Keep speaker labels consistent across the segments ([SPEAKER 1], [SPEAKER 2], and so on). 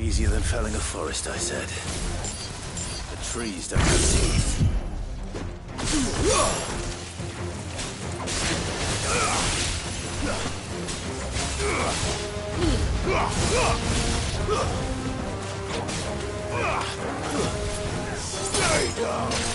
[SPEAKER 1] Easier than felling a forest, I said. The trees don't have teeth. Stay down!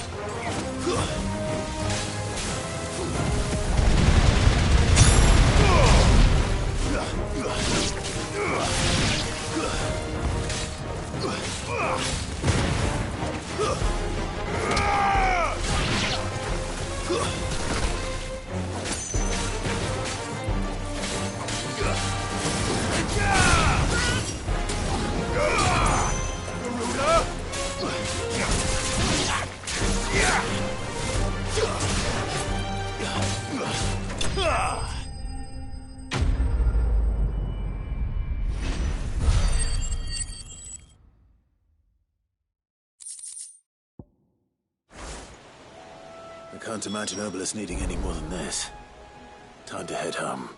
[SPEAKER 1] I can't imagine Obelisk needing any more than this. Time to head home.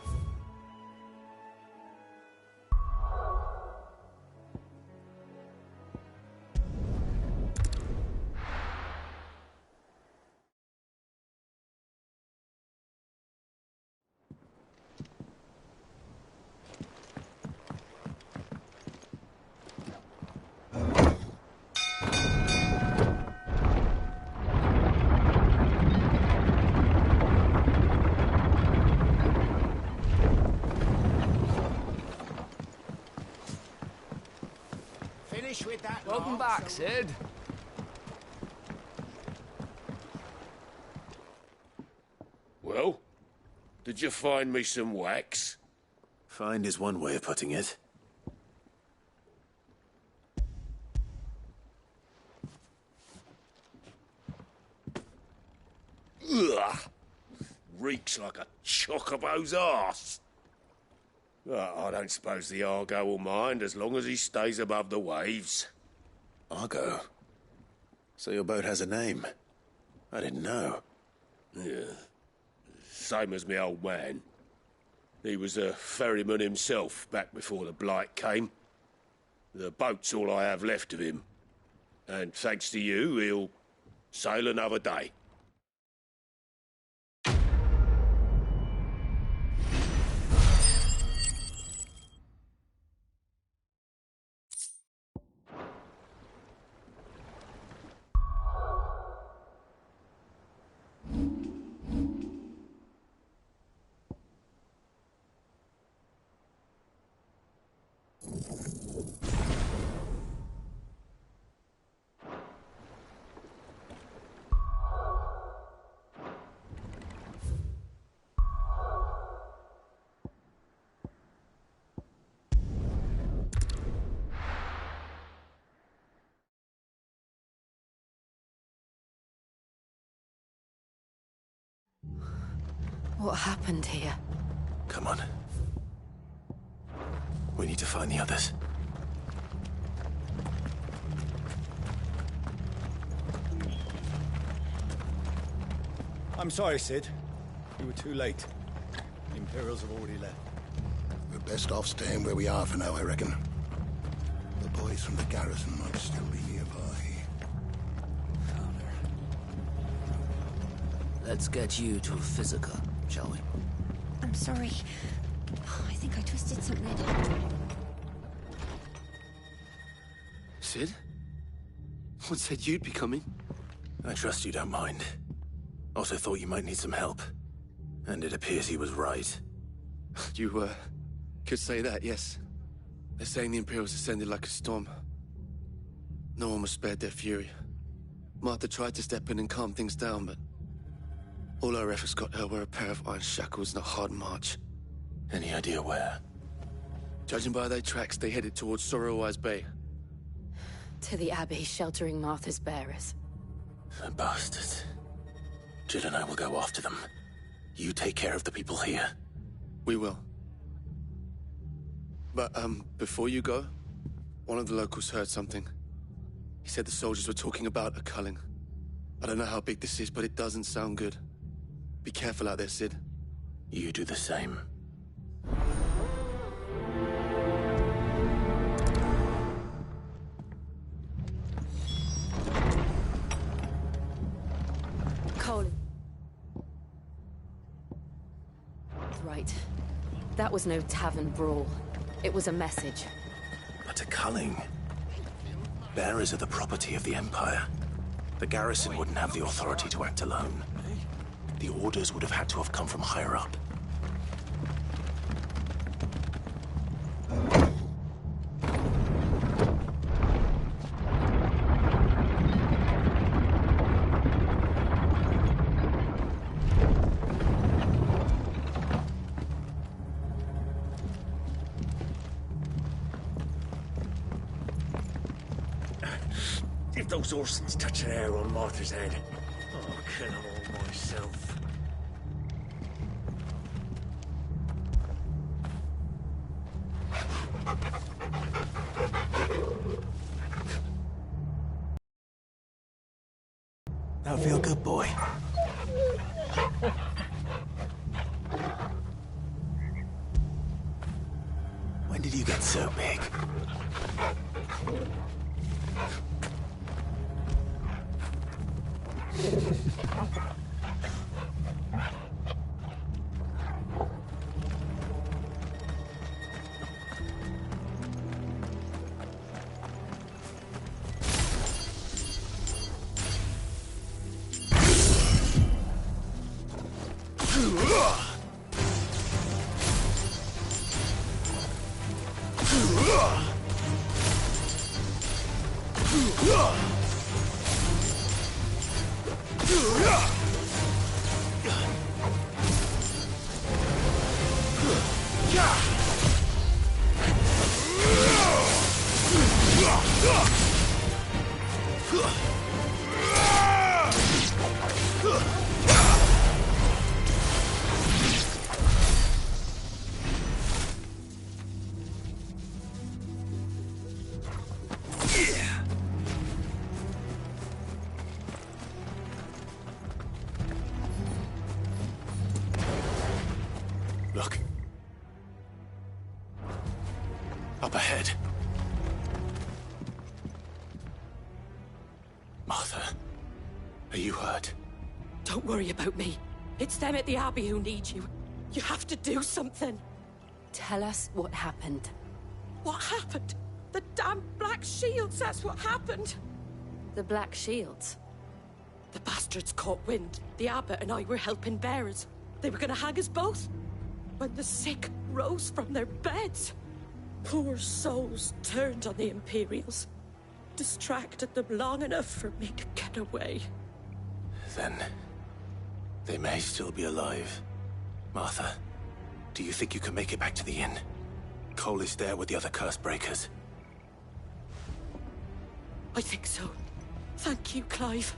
[SPEAKER 2] With that
[SPEAKER 3] Welcome back, Sid.
[SPEAKER 4] Well, did you find me some wax?
[SPEAKER 1] Find is one way of putting it.
[SPEAKER 4] Ugh! Reeks like a chocobo's arse. I don't suppose the Argo will mind as long as he stays above the waves.
[SPEAKER 1] Argo? So your boat has a name? I didn't know.
[SPEAKER 4] Yeah. Same as me old man. He was a ferryman himself back before the Blight came. The boat's all I have left of him. And thanks to you, he'll sail another day.
[SPEAKER 5] What happened here?
[SPEAKER 1] Come on. We need to find the others.
[SPEAKER 6] I'm sorry, Sid. We were too late. The Imperials have already left.
[SPEAKER 7] We're best off staying where we are for now, I reckon. The boys from the garrison might still be nearby.
[SPEAKER 2] Let's get you to Physica, shall we?
[SPEAKER 8] I'm sorry. I think I twisted something.
[SPEAKER 2] Sid? What said you'd be coming?
[SPEAKER 1] I trust you don't mind. Also thought you might need some help. And it appears he was right.
[SPEAKER 9] You, could say that, yes. They're saying the Imperials descended like a storm. No one was spared their fury. Martha tried to step in and calm things down, but all our efforts got her were a pair of iron shackles and a hard march.
[SPEAKER 1] Any idea where?
[SPEAKER 9] Judging by their tracks, they headed towards Sorrowwise Bay.
[SPEAKER 5] To the Abbey sheltering Martha's bearers.
[SPEAKER 1] The bastards. Jill and I will go after them. You take care of the people here.
[SPEAKER 9] We will. But, before you go, one of the locals heard something. He said the soldiers were talking about a culling. I don't know how big this is, but it doesn't sound good. Be careful out there, Sid.
[SPEAKER 1] You do the same.
[SPEAKER 5] right. That was no tavern brawl. It was a message.
[SPEAKER 1] But a culling. Bearers are the property of the Empire. The garrison wouldn't have the authority to act alone. The orders would have had to have come from higher up.
[SPEAKER 3] If those Orsons touch an hair on Martha's head, I'll kill them all myself.
[SPEAKER 1] Now feel good, boy. When did you get so big? Look. Up ahead. Martha, are you hurt?
[SPEAKER 10] Don't worry about me. It's them at the Abbey who need you. You have to do something.
[SPEAKER 5] Tell us what happened.
[SPEAKER 10] What happened? The damn Black Shields, that's what happened.
[SPEAKER 5] The Black Shields?
[SPEAKER 10] The bastards caught wind. The Abbot and I were helping bearers. They were gonna hang us both. When the sick rose from their beds, poor souls turned on the Imperials. Distracted them long enough for me to get away.
[SPEAKER 1] Then they may still be alive. Martha, do you think you can make it back to the inn? Cole is there with the other curse breakers.
[SPEAKER 10] I think so. Thank you, Clive.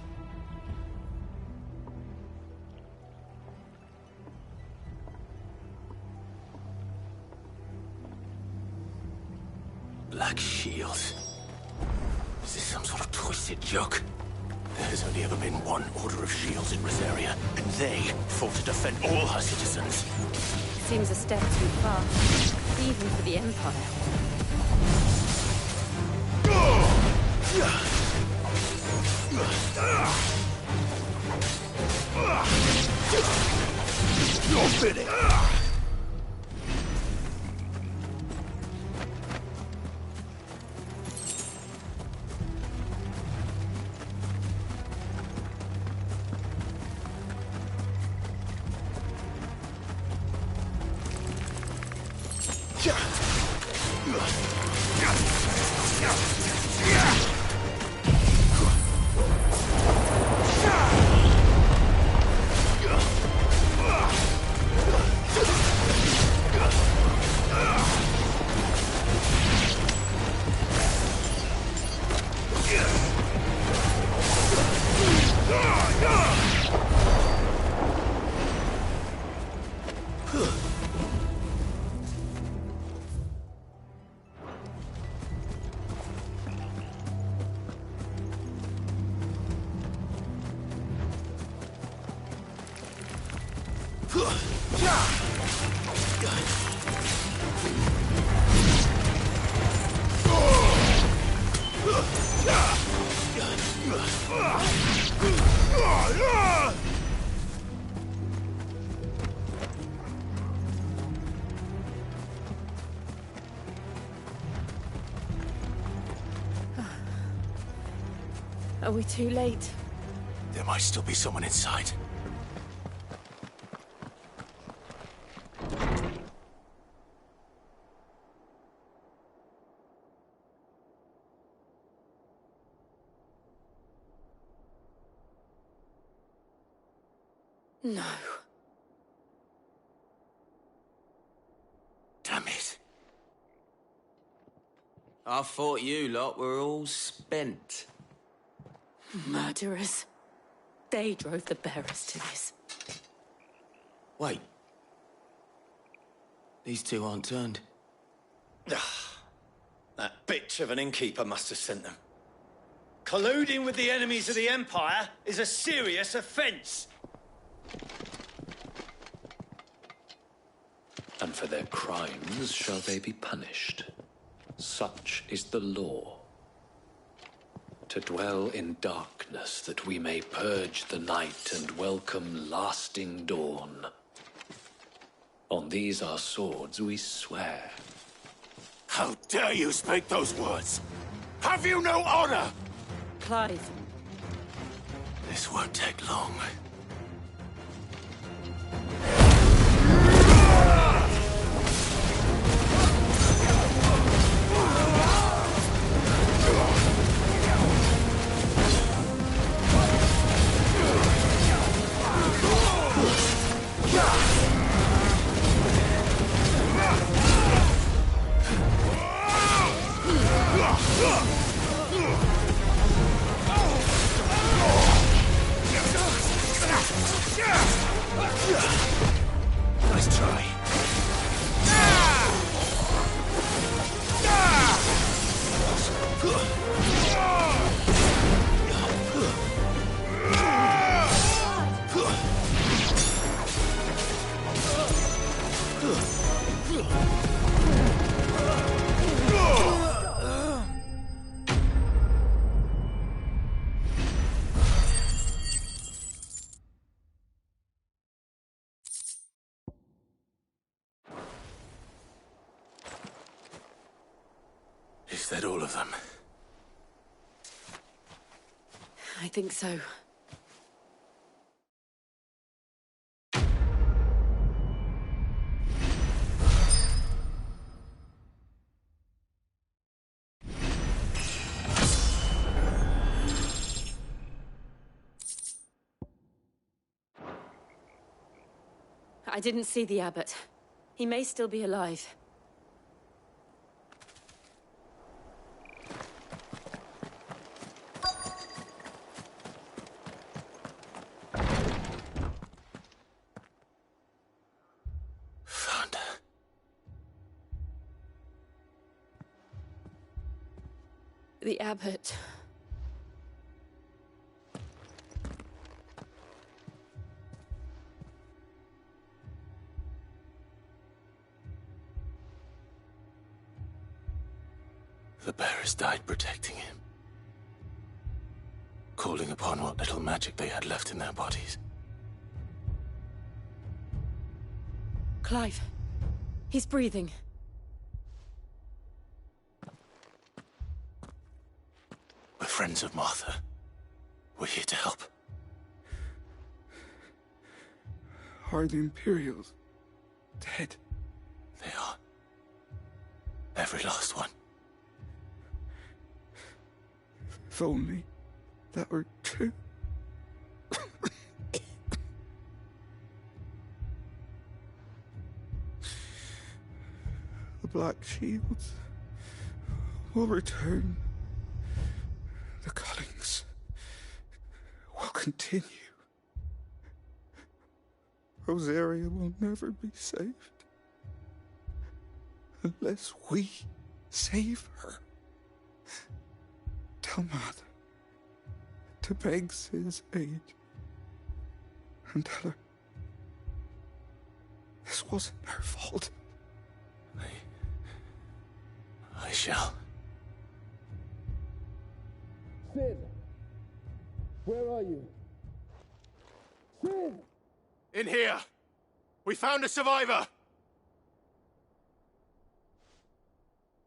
[SPEAKER 1] Black Shields. Is this some sort of twisted joke? There has only ever been one Order of Shields in Rosaria, and they fought to defend all her citizens.
[SPEAKER 5] Seems a step too far, even for the Empire.
[SPEAKER 1] You're finished!
[SPEAKER 5] Are we too late?
[SPEAKER 1] There might still be someone inside.
[SPEAKER 5] No.
[SPEAKER 1] Damn it.
[SPEAKER 11] I thought you lot were all spent.
[SPEAKER 5] Murderers. They drove the bearers to this.
[SPEAKER 11] Wait. These two aren't turned.
[SPEAKER 6] That bitch of an innkeeper must have sent them. Colluding with the enemies of the Empire is a serious offence.
[SPEAKER 12] And for their crimes shall they be punished. Such is the law. To dwell in darkness that we may purge the night and welcome lasting dawn. On these our swords we swear.
[SPEAKER 1] How dare you speak those words? Have you no honor?
[SPEAKER 5] Clive.
[SPEAKER 1] This won't take long. Nice try. Is that all of them?
[SPEAKER 5] I think so. I didn't see the abbot. He may still be alive.
[SPEAKER 1] Found her.
[SPEAKER 5] The abbot.
[SPEAKER 1] The bearers died protecting him. Calling upon what little magic they had left in their bodies.
[SPEAKER 5] Clive. He's breathing.
[SPEAKER 1] We're friends of Martha. We're here to help.
[SPEAKER 13] Are the Imperials dead?
[SPEAKER 1] They are. Every last one.
[SPEAKER 13] If only that were true. The Black Shields will return. The cuttings will continue. Rosaria will never be saved unless we save her. Tell Mother to beg Sid's aid and tell her this wasn't her fault.
[SPEAKER 1] I shall.
[SPEAKER 3] Sid! Where are you? Sid!
[SPEAKER 1] In here! We found a survivor!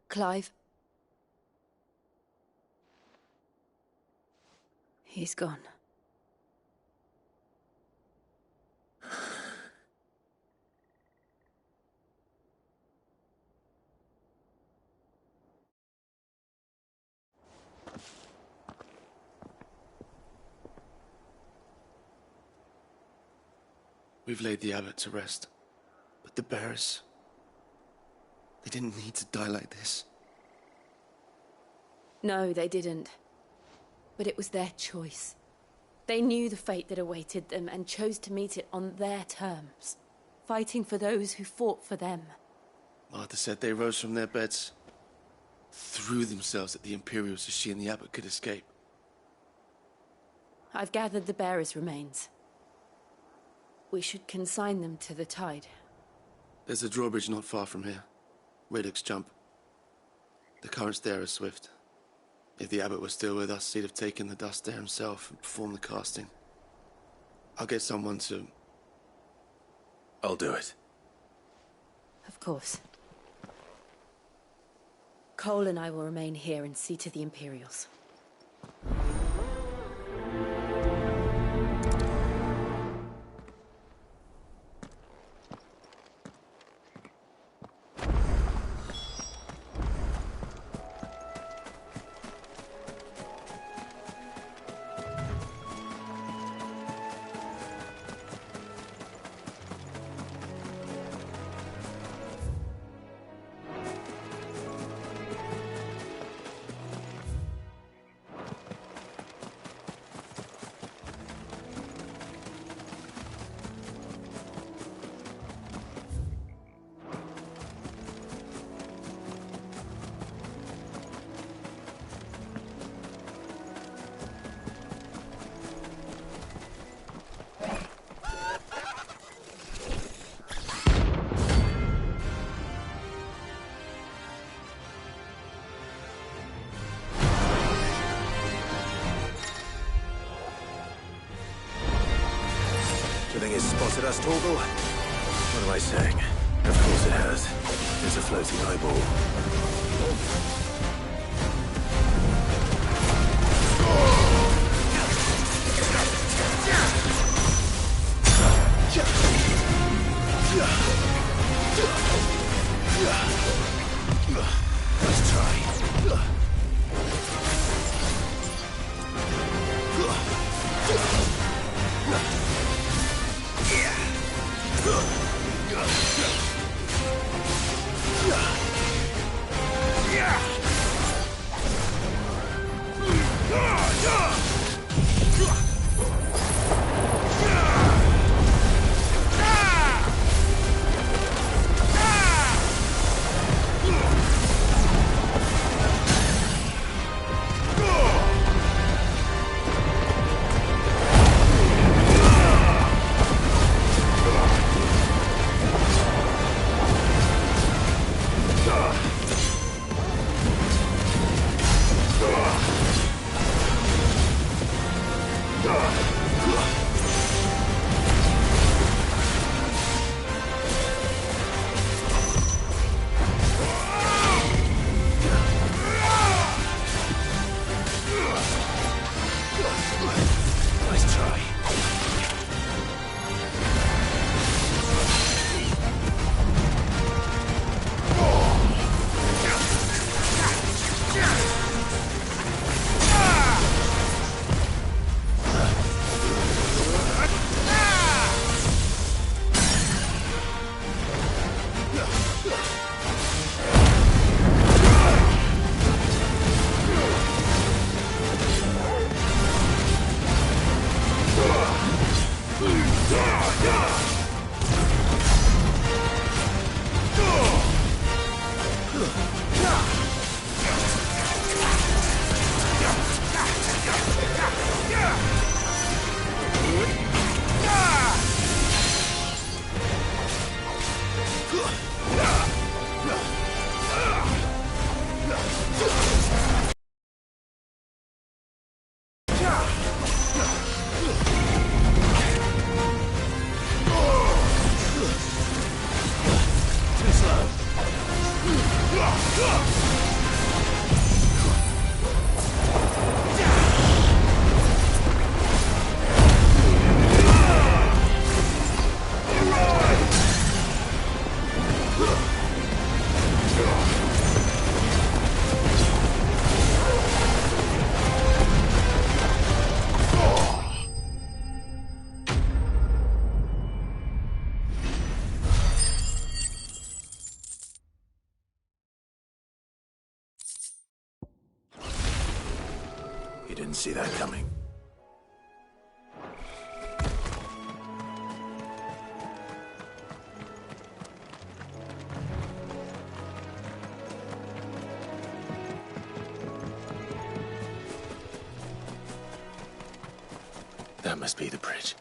[SPEAKER 5] Clive. He's gone.
[SPEAKER 9] We've laid the abbot to rest. But the bearers... they didn't need to die like this.
[SPEAKER 5] No, they didn't. But it was their choice. They knew the fate that awaited them and chose to meet it on their terms, fighting for those who fought for them.
[SPEAKER 9] Martha said they rose from their beds, threw themselves at the Imperials so she and the abbot could escape.
[SPEAKER 5] I've gathered the bearers' remains. We should consign them to the tide.
[SPEAKER 9] There's a drawbridge not far from here. Radix jump. The currents there are swift. If the abbot was still with us, he'd have taken the dust there himself and performed the casting. I'll get someone to...
[SPEAKER 1] I'll do it.
[SPEAKER 5] Of course. Cole and I will remain here and see to the Imperials.
[SPEAKER 1] Do you think it's spotted us, Torgal? What am I saying? Of course it has. It's a floating eyeball. Let's try. You didn't see that coming. That must be the bridge.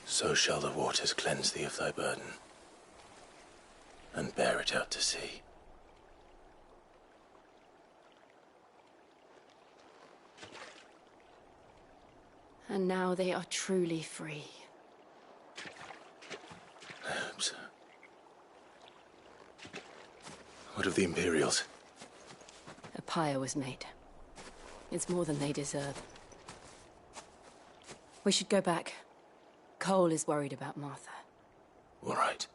[SPEAKER 1] So shall the waters cleanse thee of thy burden, and bear it out to sea.
[SPEAKER 5] And now they are truly free.
[SPEAKER 1] I hope so. What of the Imperials?
[SPEAKER 5] A pyre was made. It's more than they deserve. We should go back. Cole is worried about Martha.
[SPEAKER 1] All right.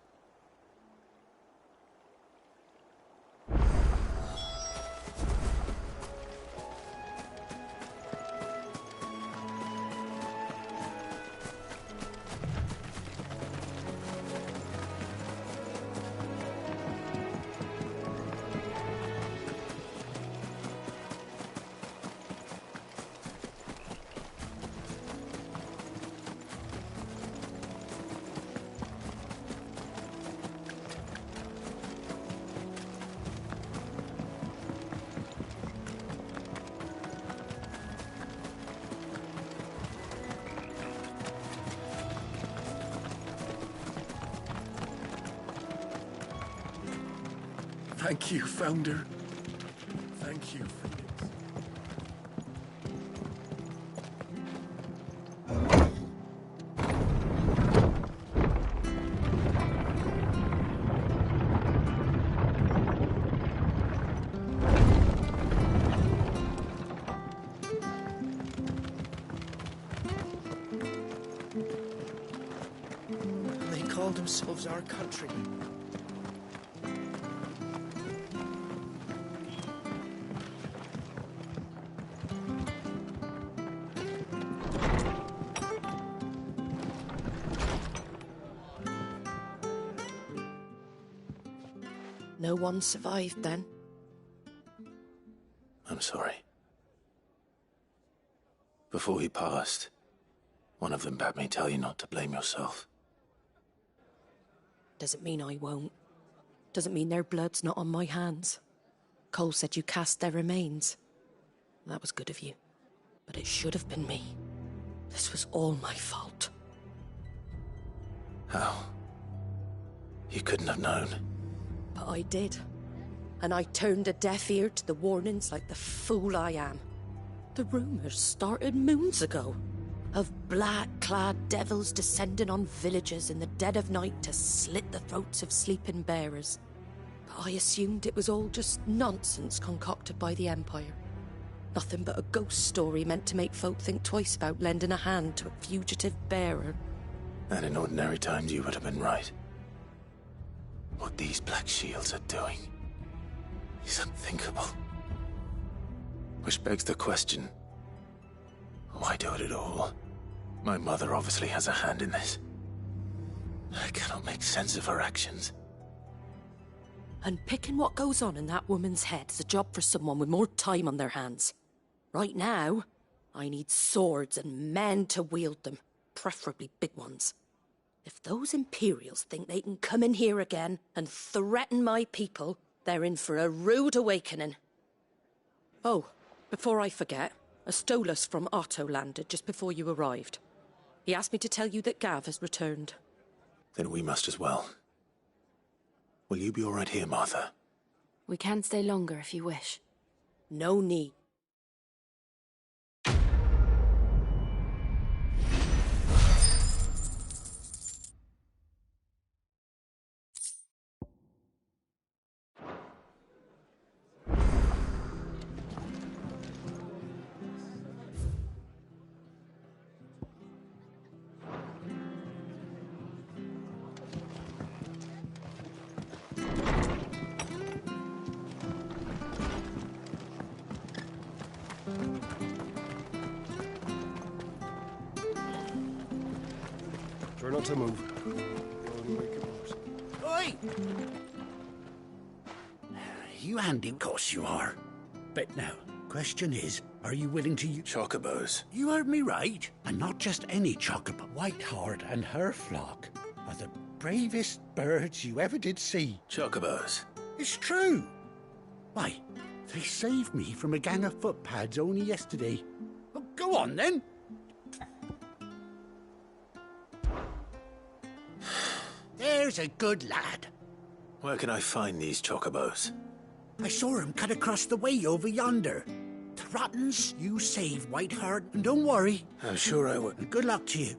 [SPEAKER 3] Thank you, Founder. Thank you for this. And they call themselves our countrymen.
[SPEAKER 10] No one survived then?
[SPEAKER 1] I'm sorry. Before he passed, one of them bade me tell you not to blame yourself.
[SPEAKER 10] Doesn't mean I won't. Doesn't mean their blood's not on my hands. Cole said you cast their remains. That was good of you. But it should have been me. This was all my fault.
[SPEAKER 1] How? You couldn't have known.
[SPEAKER 10] But I did. And I turned a deaf ear to the warnings like the fool I am. The rumours started moons ago. Of black-clad devils descending on villages in the dead of night to slit the throats of sleeping bearers. But I assumed it was all just nonsense concocted by the Empire. Nothing but a ghost story meant to make folk think twice about lending a hand to a fugitive bearer.
[SPEAKER 1] And in ordinary times you would have been right. What these Black Shields are doing is unthinkable. Which begs the question, why do it at all? My mother obviously has a hand in this. I cannot make sense of her actions.
[SPEAKER 10] And picking what goes on in that woman's head is a job for someone with more time on their hands. Right now, I need swords and men to wield them, preferably big ones. If those Imperials think they can come in here again and threaten my people, they're in for a rude awakening. Oh, before I forget, a Stolas from Otto landed just before you arrived. He asked me to tell you that Gav has returned.
[SPEAKER 1] Then we must as well. Will you be all right here, Martha?
[SPEAKER 5] We can stay longer if you wish.
[SPEAKER 10] No need.
[SPEAKER 3] Try not to move. Only make it worse.
[SPEAKER 14] Oi! You handy? Of course you are. But now, question is, are you willing to use...
[SPEAKER 1] Chocobos.
[SPEAKER 14] You heard me right. And not just any chocobo. Whiteheart and her flock are the bravest birds you ever did see.
[SPEAKER 1] Chocobos.
[SPEAKER 14] It's true. Why, they saved me from a gang of footpads only yesterday. Oh, go on, then. There's a good lad.
[SPEAKER 1] Where can I find these chocobos?
[SPEAKER 14] I saw him cut across the way over yonder. The Rottens, you save Whiteheart, and don't worry.
[SPEAKER 1] I'm sure I will.
[SPEAKER 14] And good luck to you.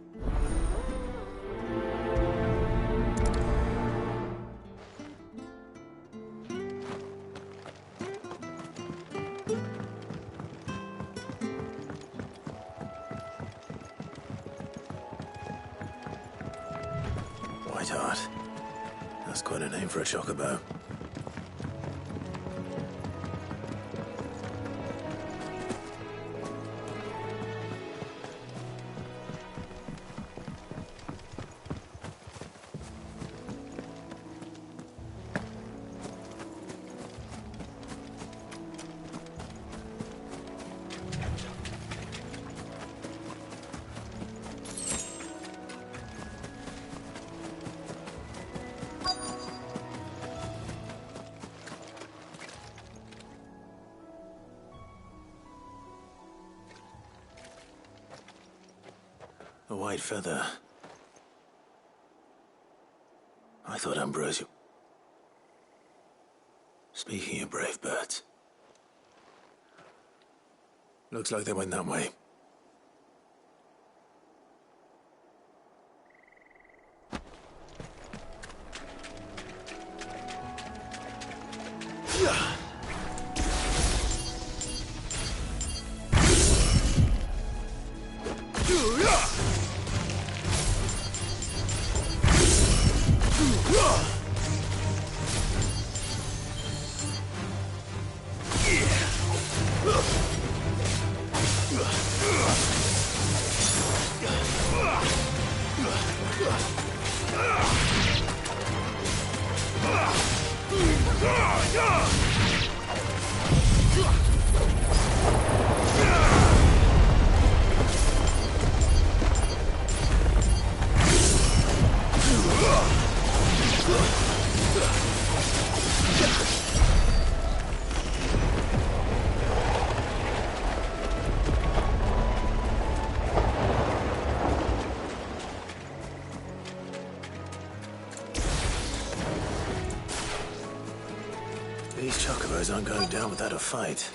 [SPEAKER 1] Whiteheart. That's quite a name for a chocobo. A white feather. I thought Ambrosio... Speaking of brave birds. Looks like they went that way. These chocobos aren't going down without a fight.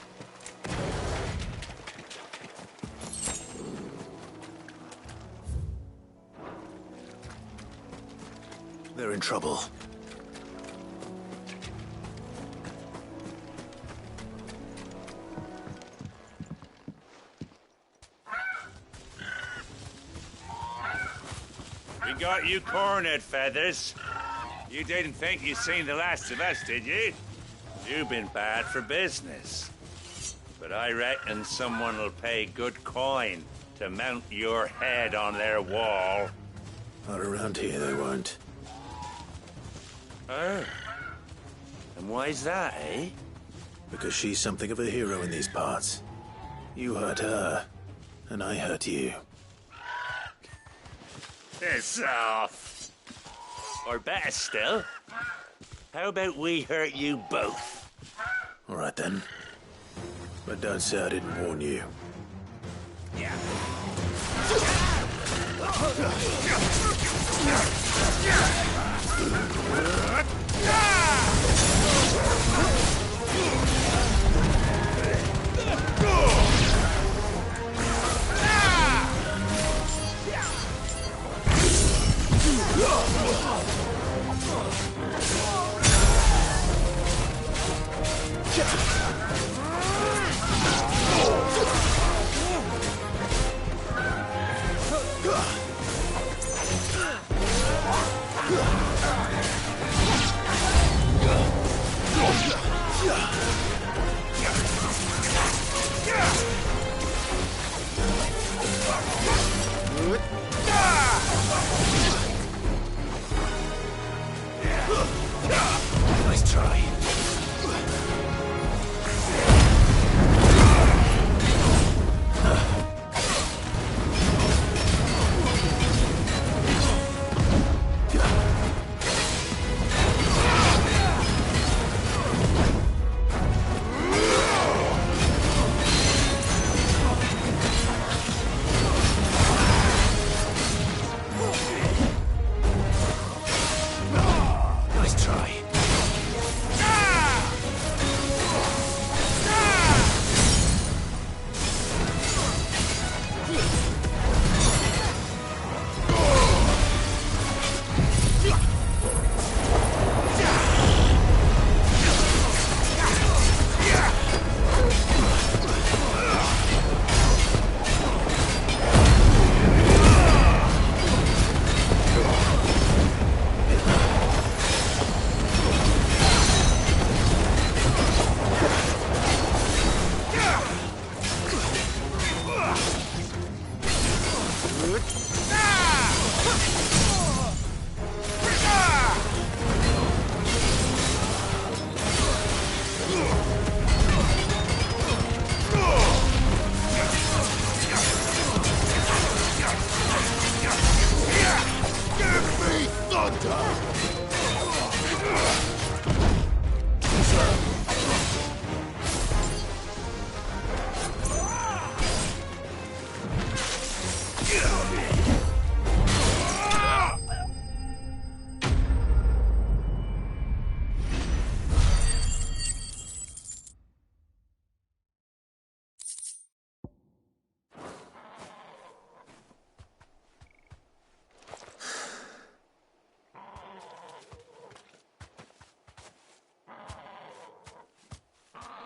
[SPEAKER 1] They're in trouble.
[SPEAKER 15] We got you cornered, Feathers. You didn't think you'd seen the last of us, did you? You've been bad for business. But I reckon someone will pay good coin to mount your head on their wall.
[SPEAKER 1] Not around here, they won't.
[SPEAKER 15] Oh. And why's that, eh?
[SPEAKER 1] Because she's something of a hero in these parts. You hurt her, and I hurt you.
[SPEAKER 15] Piss off. Or better still, how about we hurt you both?
[SPEAKER 1] All right, then. But don't say I didn't warn you.
[SPEAKER 15] Yeah.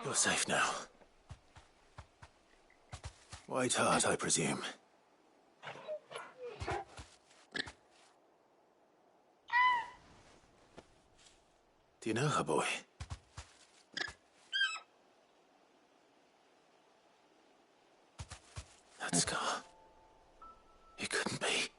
[SPEAKER 1] You're safe now. White Hart, I presume. Do you know her, boy? That scar. It couldn't be.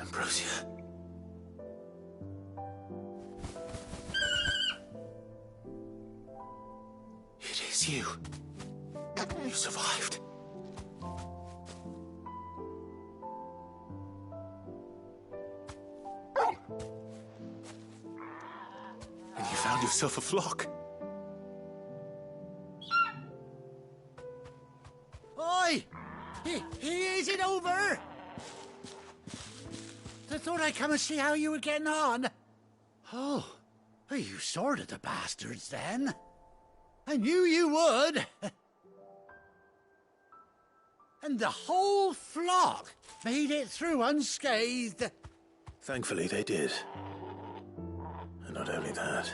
[SPEAKER 1] Ambrosia. It is you. You survived. And you found yourself a flock.
[SPEAKER 14] Oi! Is it over? I thought I'd come and see how you were getting on. Oh, you sorted the bastards then. I knew you would. And the whole flock made it through unscathed.
[SPEAKER 1] Thankfully, they did. And not only that.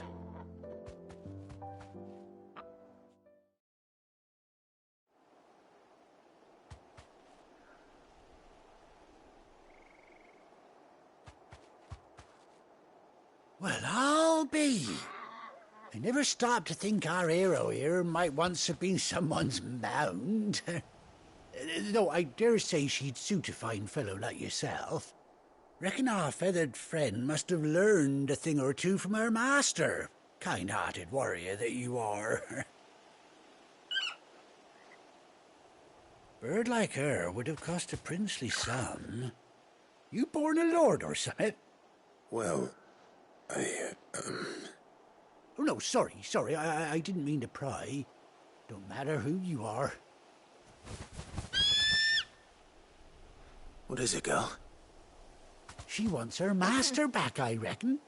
[SPEAKER 14] Well, I'll be. I never stopped to think our hero here might once have been someone's mount. Though I dare say she'd suit a fine fellow like yourself. Reckon our feathered friend must have learned a thing or two from her master. Kind-hearted warrior that you are. Bird like her would have cost a princely sum. You born a lord or something?
[SPEAKER 1] Well,
[SPEAKER 14] Oh, no, sorry. I didn't mean to pry. Don't matter who you are.
[SPEAKER 1] What is it, girl?
[SPEAKER 14] She wants her master back, I reckon.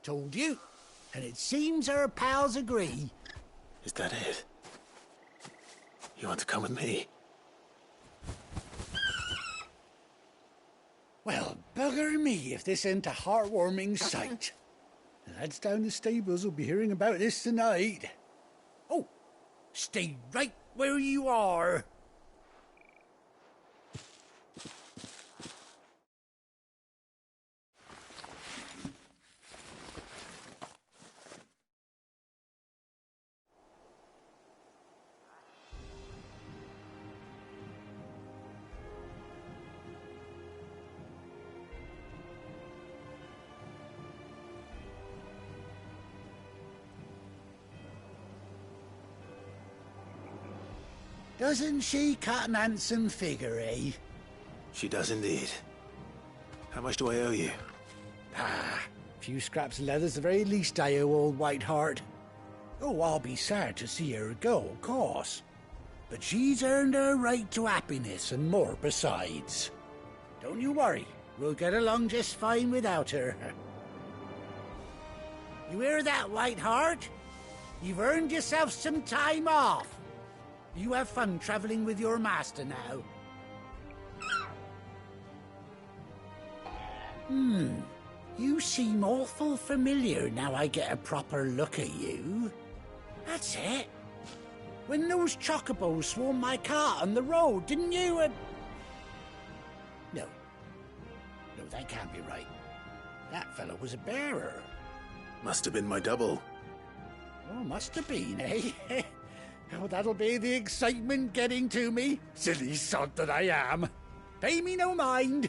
[SPEAKER 14] Told you. And it seems her pals agree.
[SPEAKER 1] Is that it? You want to come with me?
[SPEAKER 14] Well, bugger me if this ain't a heartwarming sight. The lads down the stables will be hearing about this tonight. Oh, stay right where you are. Doesn't she cut an handsome figure, eh?
[SPEAKER 1] She does indeed. How much do I owe you?
[SPEAKER 14] Ah, a few scraps of leather's the very least I owe old White Hart. Oh, I'll be sad to see her go, of course. But she's earned her right to happiness and more besides. Don't you worry, we'll get along just fine without her. You hear that, White Hart? You've earned yourself some time off. You have fun traveling with your master now. You seem awful familiar now I get a proper look at you. That's it. When those chocobos swarmed my cart on the road, didn't you? No, that can't be right. That fellow was a bearer.
[SPEAKER 1] Must have been my double.
[SPEAKER 14] Oh, must have been, eh? Oh, that'll be the excitement getting to me. Silly sod that I am. Pay me no mind.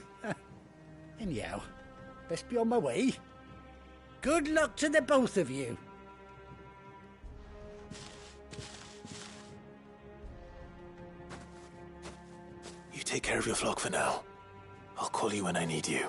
[SPEAKER 14] Anyhow, best be on my way. Good luck to the both of you.
[SPEAKER 1] You take care of your flock for now. I'll call you when I need you.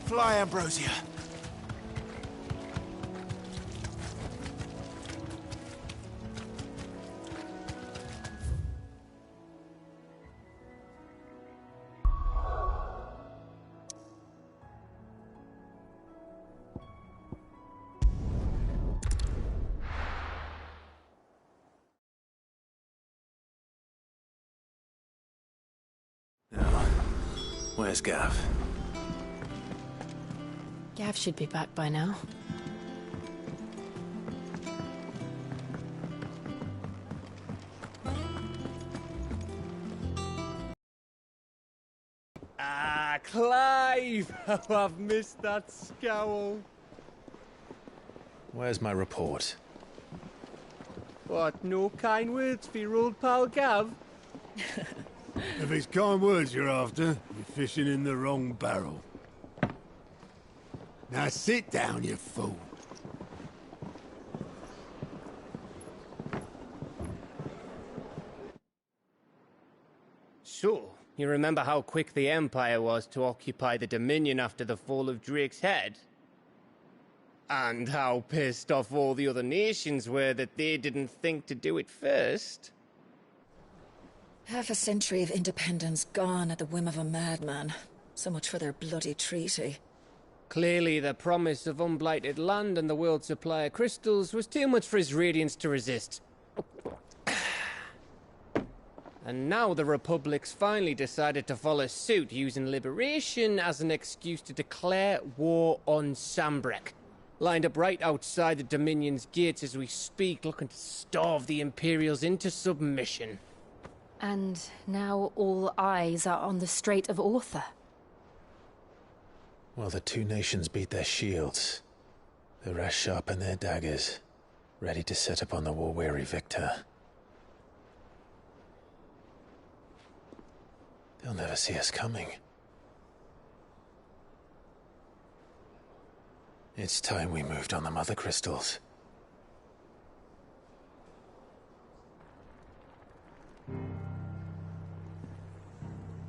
[SPEAKER 16] Fly, Ambrosia.
[SPEAKER 1] Now, where's Gav?
[SPEAKER 5] Gav should be back by now.
[SPEAKER 3] Ah, Clive! How I've missed that scowl.
[SPEAKER 1] Where's my report?
[SPEAKER 3] What, no kind words for your old pal Gav?
[SPEAKER 17] If it's kind words you're after, you're fishing in the wrong barrel. Now sit down, you fool.
[SPEAKER 3] So, you remember how quick the Empire was to occupy the Dominion after the fall of Drake's head? And how pissed off all the other nations were that they didn't think to do it first?
[SPEAKER 18] Half a century of independence gone at the whim of a madman. So much for their bloody treaty.
[SPEAKER 3] Clearly, the promise of unblighted land and the world's supply of crystals was too much for his radiance to resist. And now the Republic's finally decided to follow suit, using liberation as an excuse to declare war on Sambrek. Lined up right outside the Dominion's gates as we speak, looking to starve the Imperials into submission.
[SPEAKER 5] And now all eyes are on the Strait of Author.
[SPEAKER 1] While the two nations beat their shields, the rest sharpen their daggers, ready to set upon the war-weary victor. They'll never see us coming. It's time we moved on the Mother Crystals.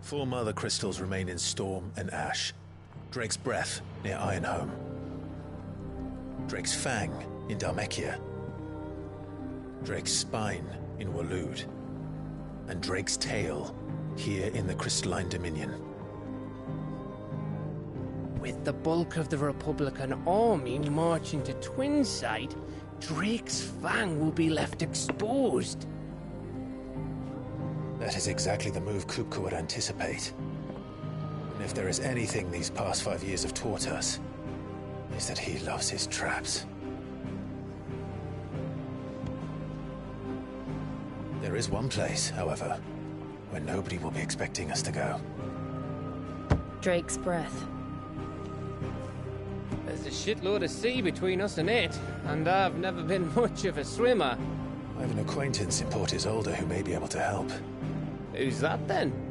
[SPEAKER 1] Four Mother Crystals remain in Storm and Ash. Drake's Breath, near Ironhome. Drake's Fang, in Dharmekia. Drake's Spine, in Waloed. And Drake's Tail, here in the Crystalline Dominion.
[SPEAKER 3] With the bulk of the Republican army marching to Twinside, Drake's Fang will be left exposed.
[SPEAKER 1] That is exactly the move Kupka would anticipate. And if there is anything these past 5 years have taught us, is that he loves his traps. There is one place, however, where nobody will be expecting us to go.
[SPEAKER 5] Drake's Breath.
[SPEAKER 3] There's a shitload of sea between us and it, and I've never been much of a swimmer.
[SPEAKER 1] I have an acquaintance in Port Isolde who may be able to help.
[SPEAKER 3] Who's that then?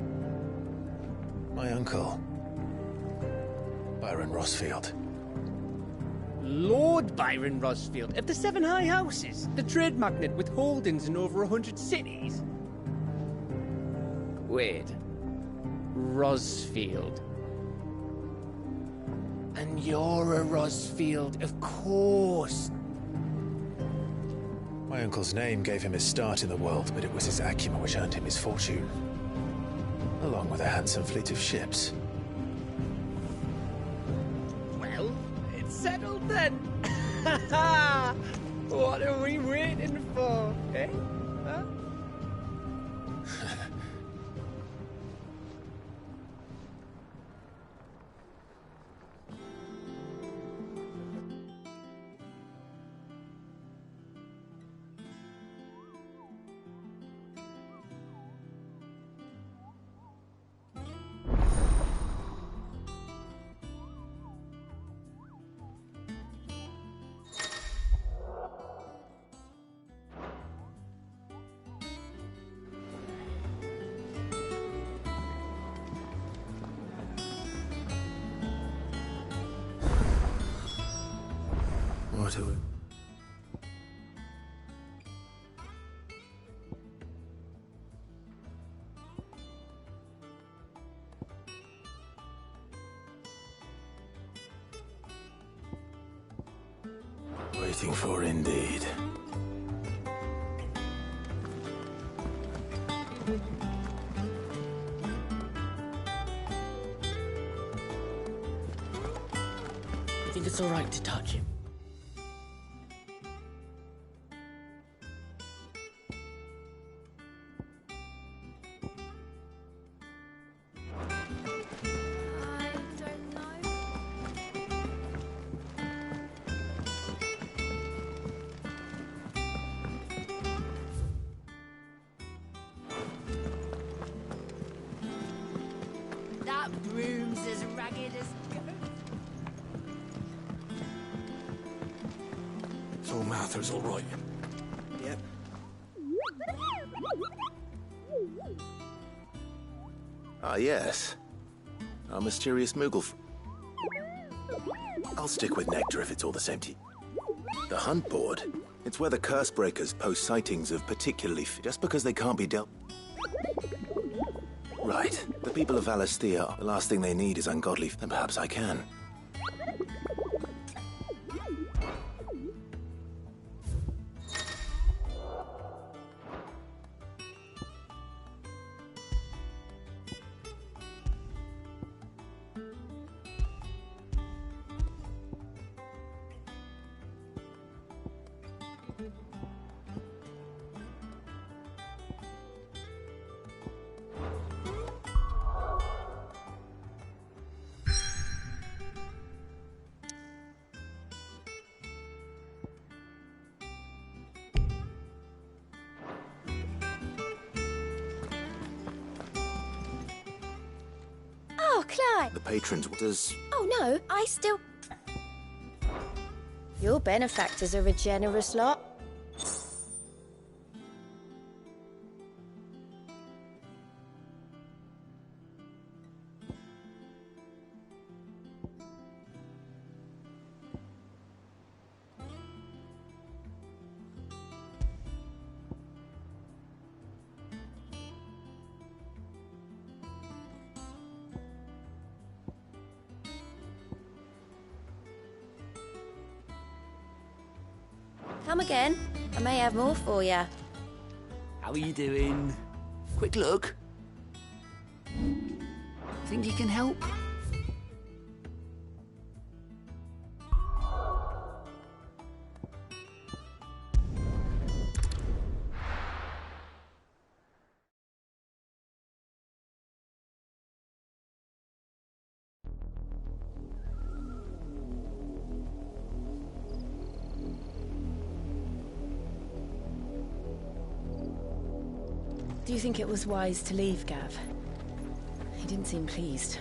[SPEAKER 1] My uncle, Byron Rosfield.
[SPEAKER 3] Lord Byron Rosfield of the Seven High Houses, the trade magnate with holdings in over 100 cities. Wait, Rosfield. And you're a Rosfield, of course.
[SPEAKER 1] My uncle's name gave him his start in the world, but it was his acumen which earned him his fortune. Along with a handsome fleet of ships.
[SPEAKER 3] Well, it's settled then. What are we waiting for, eh? Huh?
[SPEAKER 1] What are we? Waiting for indeed.
[SPEAKER 2] You think it's all right to touch him?
[SPEAKER 10] That broom's as ragged as
[SPEAKER 1] So Mather's all right.
[SPEAKER 2] Yep.
[SPEAKER 1] Ah, yes. Our mysterious Moogle. I'll stick with Nectar if it's all the same to you. The hunt board? It's where the curse breakers post sightings of particularly just because they can't be dealt. Right. The people of Valisthea, the last thing they need is ungodly. Then perhaps I can.
[SPEAKER 16] Oh, Clive!
[SPEAKER 1] The patrons, does...
[SPEAKER 16] Oh, no, I still... Your benefactors are a generous lot. Come again. I may have more for you.
[SPEAKER 2] How are you doing? Quick look. Think you can help?
[SPEAKER 5] Do you think it was wise to leave, Gav? He didn't seem pleased.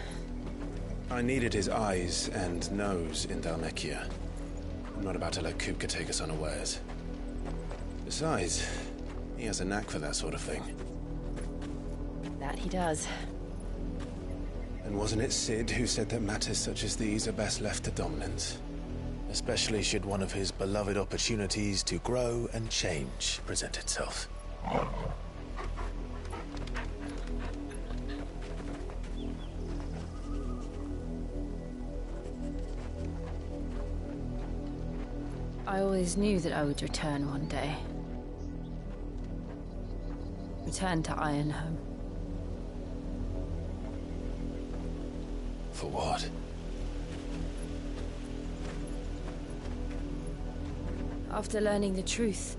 [SPEAKER 1] I needed his eyes and nose in Dhalmekia. I'm not about to let Kupka take us unawares. Besides, he has a knack for that sort of thing.
[SPEAKER 5] That he does.
[SPEAKER 1] And wasn't it Sid who said that matters such as these are best left to dominance? Especially should one of his beloved opportunities to grow and change present itself.
[SPEAKER 5] I always knew that I would return one day. Return to Ironhome.
[SPEAKER 1] For what?
[SPEAKER 5] After learning the truth,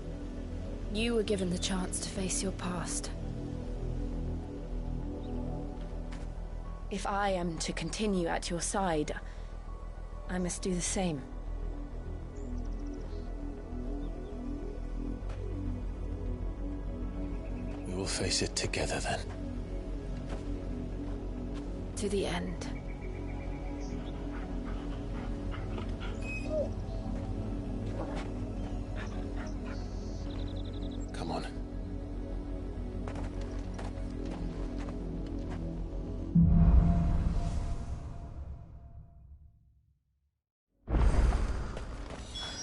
[SPEAKER 5] you were given the chance to face your past. If I am to continue at your side, I must do the same.
[SPEAKER 1] We will face it together then.
[SPEAKER 5] To the end.
[SPEAKER 1] Come on.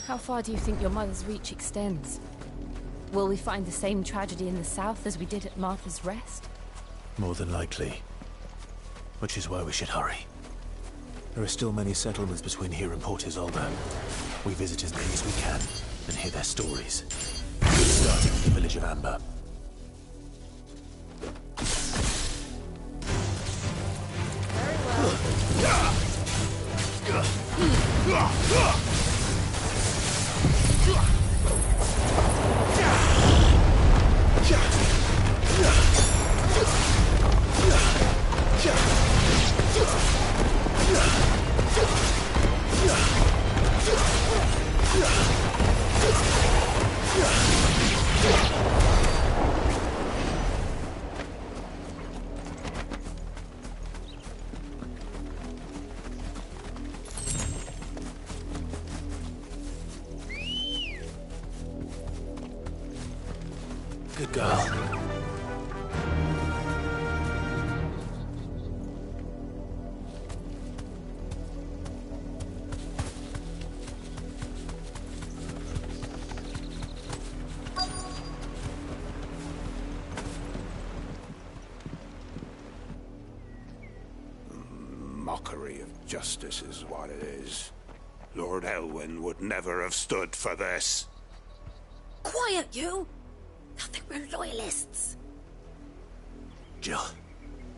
[SPEAKER 5] How far do you think your mother's reach extends? Will we find the same tragedy in the south as we did at Martha's Rest?
[SPEAKER 1] More than likely. Which is why we should hurry. There are still many settlements between here and Port Isolde. We visit as many as we can and hear their stories. Starting with the village of Amber. Good girl.
[SPEAKER 17] Mockery of justice is what it is. Lord Elwyn would never have stood for this.
[SPEAKER 8] Quiet, you! I think we're loyalists.
[SPEAKER 1] Jill,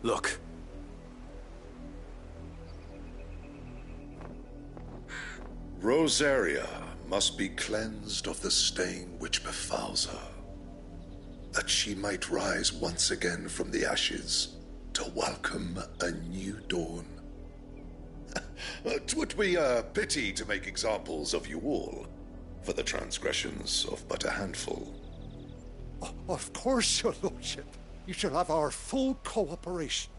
[SPEAKER 1] look.
[SPEAKER 19] Rosaria must be cleansed of the stain which befouls her, that she might rise once again from the ashes to welcome a new dawn. 'Twould be a pity to make examples of you all for the transgressions of but a handful.
[SPEAKER 20] Of course, your lordship. You shall have our full cooperation.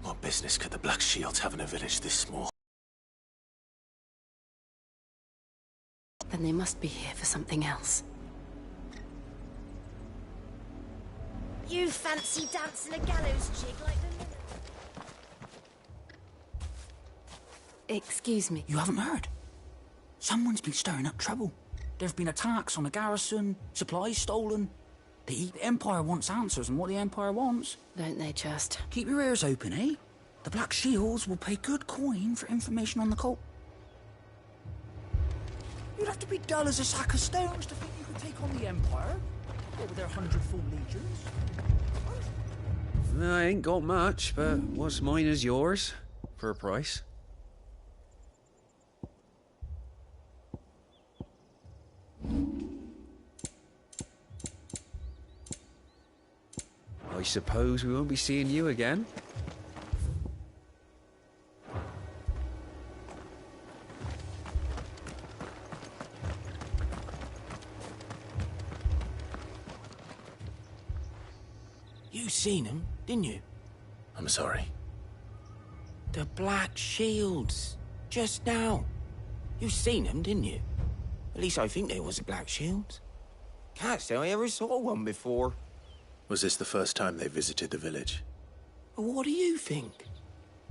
[SPEAKER 1] What business could the Black Shields have in a village this small?
[SPEAKER 5] Then they must be here for something else.
[SPEAKER 8] You fancy dancing a gallows jig like the minute.
[SPEAKER 5] Excuse me.
[SPEAKER 2] You haven't heard? Someone's been stirring up trouble. There have been attacks on the garrison, supplies stolen. The Empire wants answers, and what the Empire wants...
[SPEAKER 5] Don't they just?
[SPEAKER 2] Keep your ears open, eh? The Black Shields will pay good coin for information on the cult. You'd have to be dull as a sack of stones to think you could take on the Empire. What with their 100-full legions?
[SPEAKER 21] I ain't got much, but what's mine is yours. For a price. I suppose we won't be seeing you again.
[SPEAKER 11] You seen him, didn't you?
[SPEAKER 1] I'm sorry.
[SPEAKER 11] The Black Shields. Just now. You seen them, didn't you? At least I think they was the Black Shields. Can't say I ever saw one before.
[SPEAKER 1] Was this the first time they visited the village?
[SPEAKER 11] What do you think?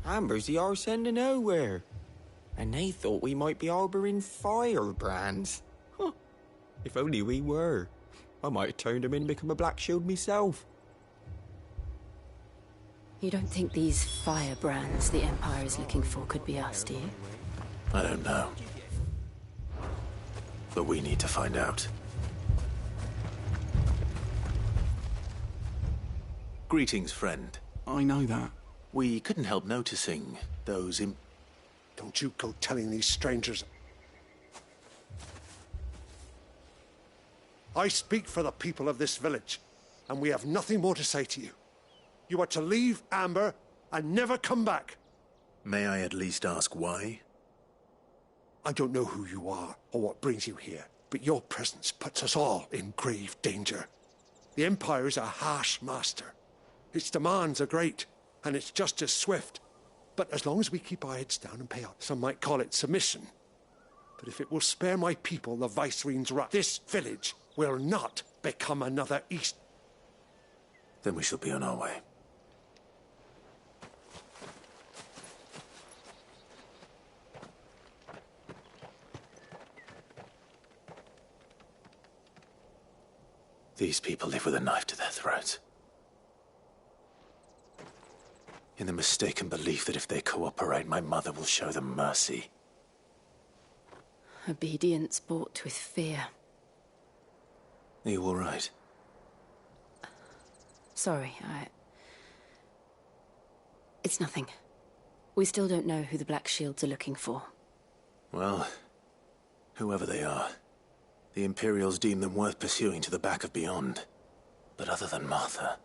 [SPEAKER 11] Amber's the arse end of nowhere. And they thought we might be harbouring firebrands. Huh. If only we were. I might have turned them in and become a Black Shield myself.
[SPEAKER 5] You don't think these firebrands the Empire is looking for could be us, do you?
[SPEAKER 1] I don't know. But we need to find out. Greetings, friend.
[SPEAKER 2] I know that.
[SPEAKER 1] We couldn't help noticing those
[SPEAKER 20] Don't you go telling these strangers. I speak for the people of this village, and we have nothing more to say to you. You are to leave Amber and never come back.
[SPEAKER 1] May I at least ask why?
[SPEAKER 20] I don't know who you are or what brings you here, but your presence puts us all in grave danger. The Empire is a harsh master. Its demands are great, and its justice swift. But as long as we keep our heads down and pay out, some might call it submission. But if it will spare my people the Viceroy's wrath, this village will not become another East.
[SPEAKER 1] Then we shall be on our way. These people live with a knife to their throats. In the mistaken belief that if they cooperate, my mother will show them mercy.
[SPEAKER 5] Obedience bought with fear.
[SPEAKER 1] Are you all right?
[SPEAKER 5] Sorry, It's nothing. We still don't know who the Black Shields are looking for.
[SPEAKER 1] Well, whoever they are, the Imperials deem them worth pursuing to the back of beyond. But other than Martha,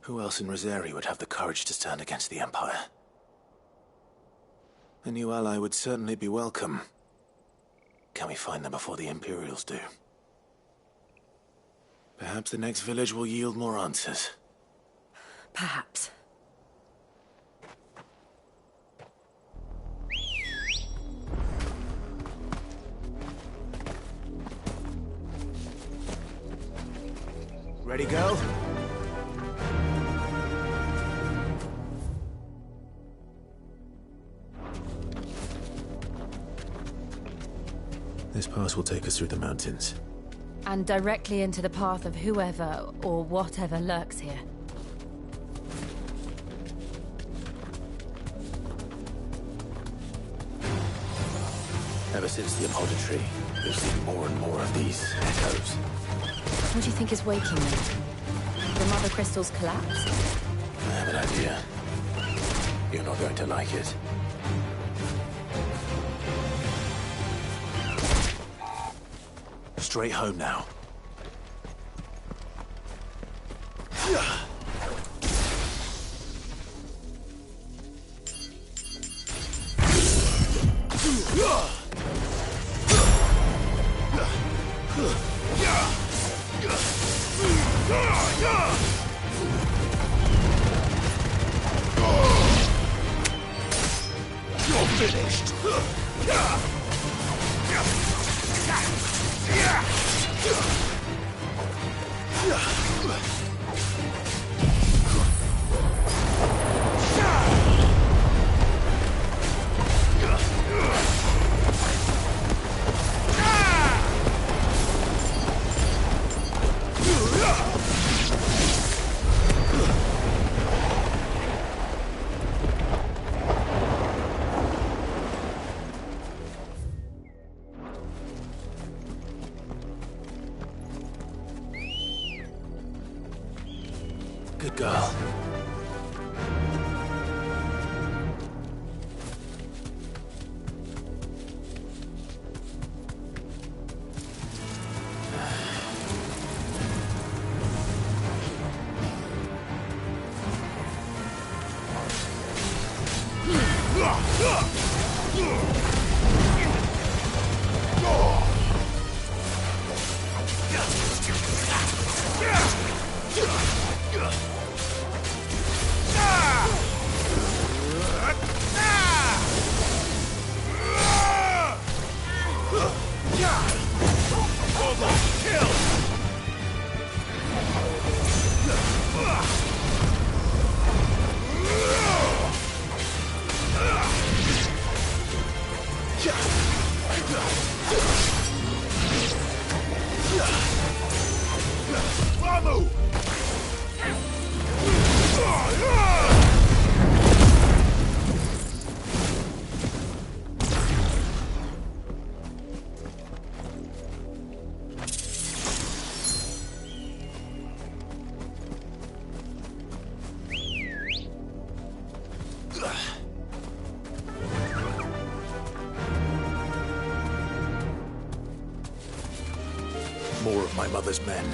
[SPEAKER 1] who else in Rosari would have the courage to stand against the Empire? A new ally would certainly be welcome. Can we find them before the Imperials do? Perhaps the next village will yield more answers.
[SPEAKER 5] Perhaps.
[SPEAKER 1] Ready, go? This pass will take us through the mountains.
[SPEAKER 5] And directly into the path of whoever or whatever lurks here.
[SPEAKER 1] Ever since the Apollo tree, we've seen more and more of these echoes.
[SPEAKER 5] What do you think is waking them? The Mother Crystal's collapse?
[SPEAKER 1] I have an idea. You're not going to like it. Straight home now.
[SPEAKER 4] You're finished.
[SPEAKER 1] Good girl. more of my mother's men.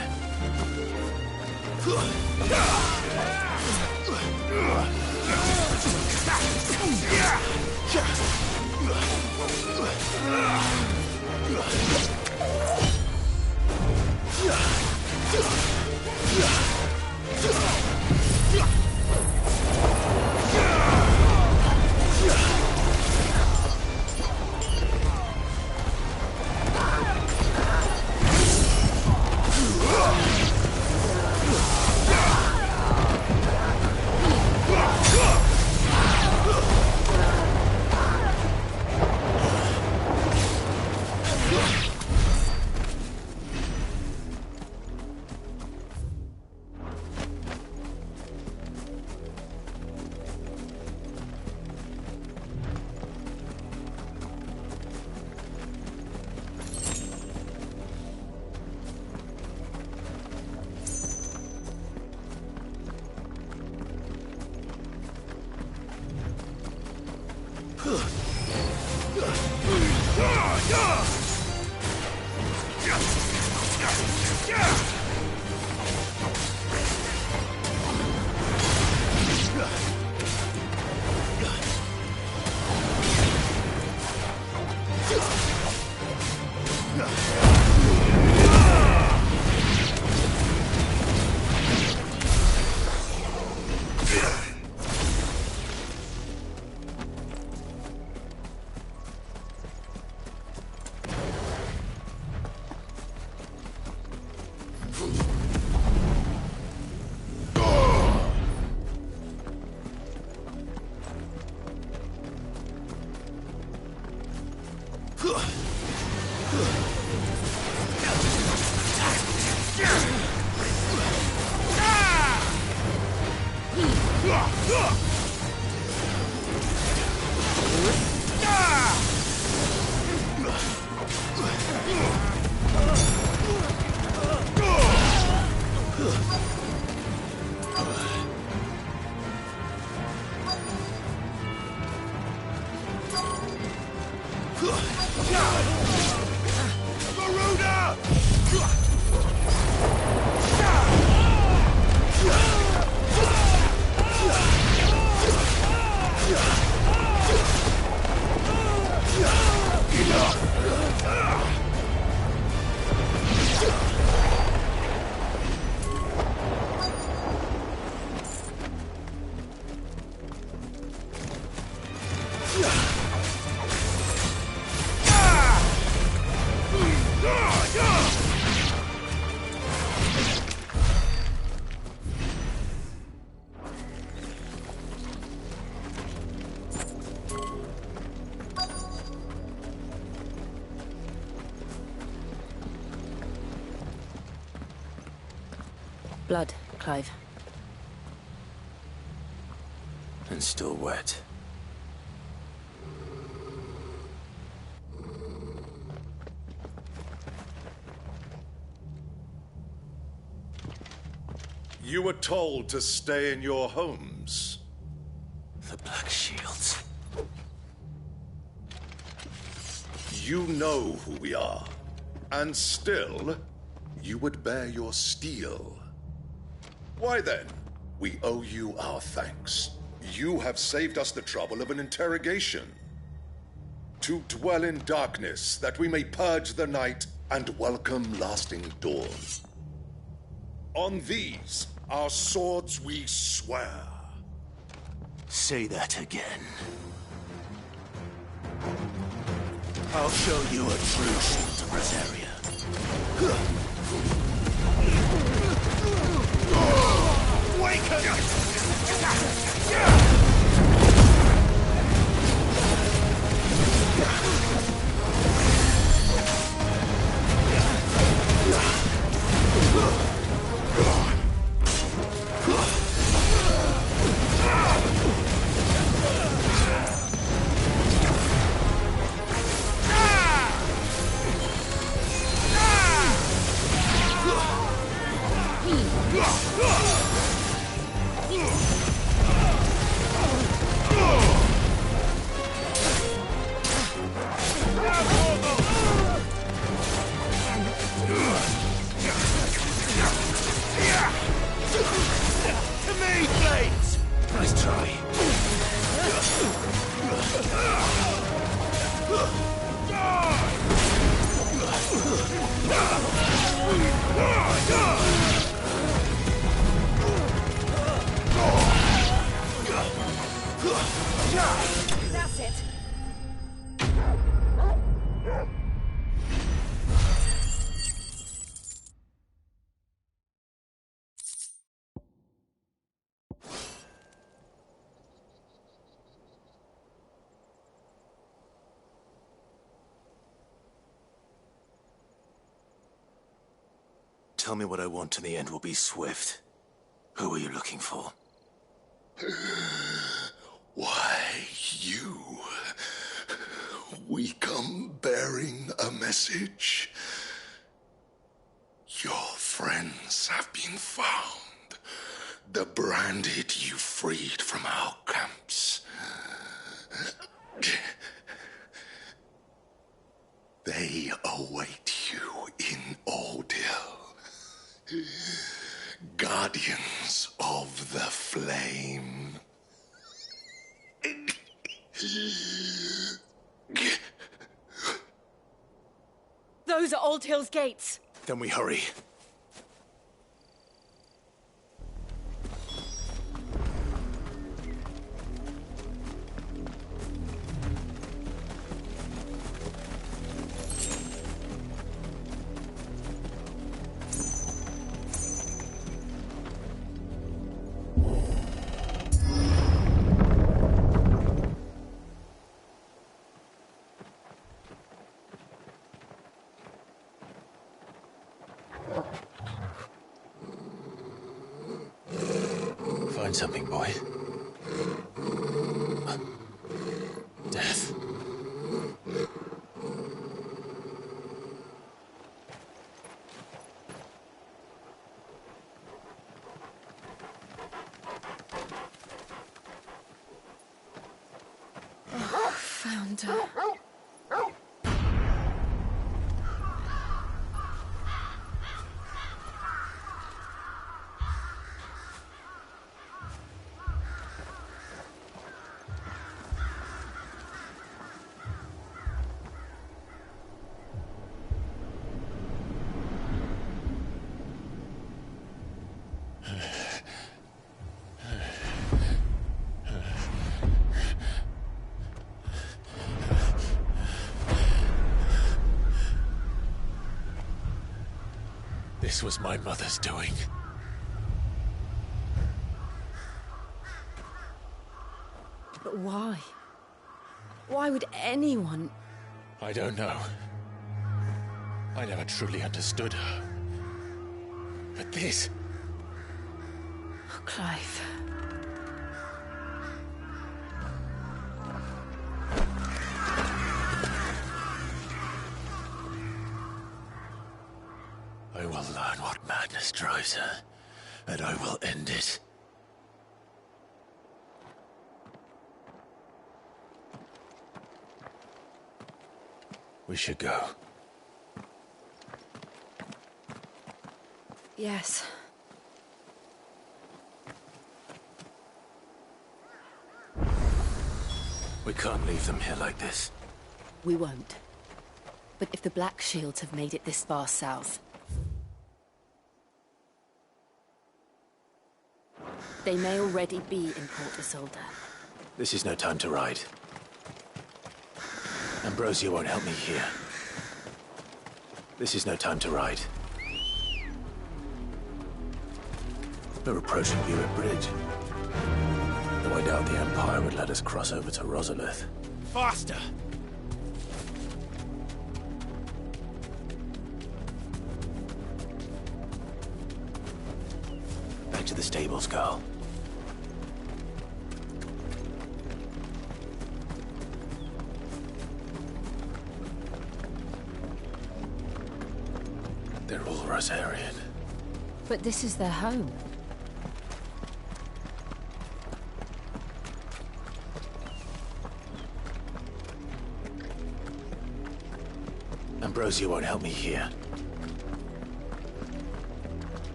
[SPEAKER 5] Blood, Clive.
[SPEAKER 1] And still wet.
[SPEAKER 19] You were told to stay in your homes.
[SPEAKER 1] The Black Shields.
[SPEAKER 19] You know who we are. And still, you would bear your steel. Why then, we owe you our thanks. You have saved us the trouble of an interrogation. To dwell in darkness, that we may purge the night and welcome lasting dawn. On these, our swords we swear.
[SPEAKER 1] Say that again. I'll show you a true shield of Rosaria. tell me what I want and the end will be swift. Who are you looking for?
[SPEAKER 19] Why, you. We come bearing a message. Your friends have been found. The branded you freed from our camps. They await you in Ordeal. Guardians of the Flame.
[SPEAKER 5] Those are Old Hill's gates.
[SPEAKER 1] Then we hurry. Find something, boy. Death.
[SPEAKER 5] Oh, found her.
[SPEAKER 1] This was my mother's doing.
[SPEAKER 5] But why? Why would anyone...
[SPEAKER 1] I don't know. I never truly understood her. But this...
[SPEAKER 5] Oh, Clive.
[SPEAKER 1] I will learn what madness drives her, and I will end it. We should go.
[SPEAKER 5] Yes.
[SPEAKER 1] We can't leave them here like this.
[SPEAKER 5] We won't. But if the Black Shields have made it this far south, they may already be in Port Isolde.
[SPEAKER 1] This is no time to ride. Ambrosia won't help me here. This is no time to ride. We're approaching Buick Bridge. Though I doubt the Empire would let us cross over to Rosalith.
[SPEAKER 3] Faster!
[SPEAKER 1] Back to the stables, Carl. They're all Rosarian.
[SPEAKER 5] But this is their home.
[SPEAKER 1] Ambrosia won't help me here.